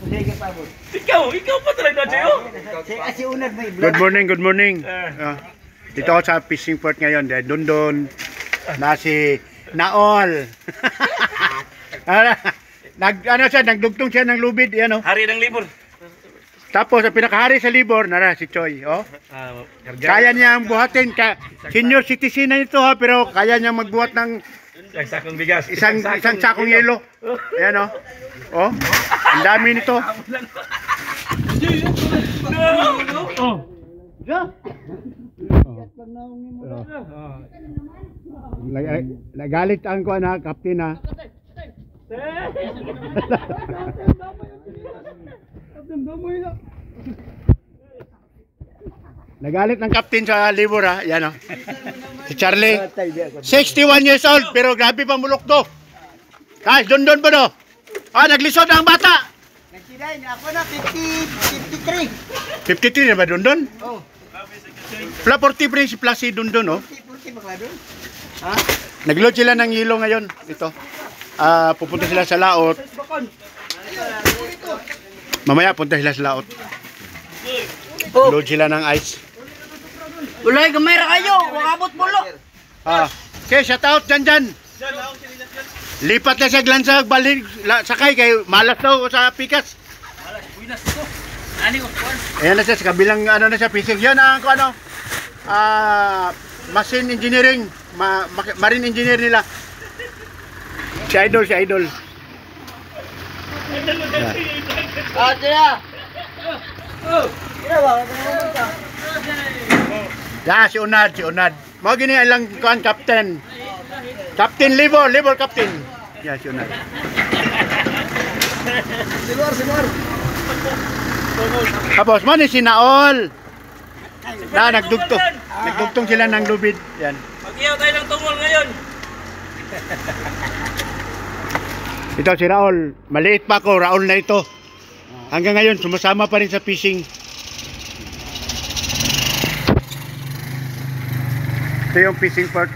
Ikaw pa talaga, Joyo. Good morning, good morning. Dito ako sa fishing port ngayon. Dondon, na si Naol. Nagdugtong siya ng lubid. Yan, Hari ng libur. Tapos, ang pinakahari sa libor, nara si Choi. Kaya niya ang buhatin. Senior citizen na ito, pero kaya niya magbuhat ng Isang sakong bigas. isang sakong yelo. Ayan, ang dami nito. Nagalit ang ko na kapten na. Nagalit ng kapten sa libur yan si Charlie. 61 years old pero grabe pa mulok to. Guys, Dondon pa do. Naglisod ang bata. Ako na 53. 53 na ba Dondon? Oh. Pla 40 pre si Plus si Dondon 40 bakla doon. Ha? Nagload sila ng yelo ngayon ito. Pupunta sila sa laot. Mamaya punta sila sa laot. Load sila ng ice. Ulay, gamay ra kayo. Wakabot bulo. Okay, shout out dyan. Lipat na sa glansag, balik, sakay kayo, malas daw sa pikas. Ayan na siya, sa kabilang na siya, fishing. Yan ang machine engineering, marine engineer nila. Si Idol. Tira. Si Unad. Mga gini ilang kuan captain. Captain Libor captain. Si Unad. Simor. Tapos man si Naol. Nagdugtong sila ng lubid. Yan. Mag-iyaw tayo ng tungol ngayon. Ito si Raul. Maliit pa ako, Raul na ito. Hanggang ngayon sumasama pa rin sa fishing. Ito yung fishing port.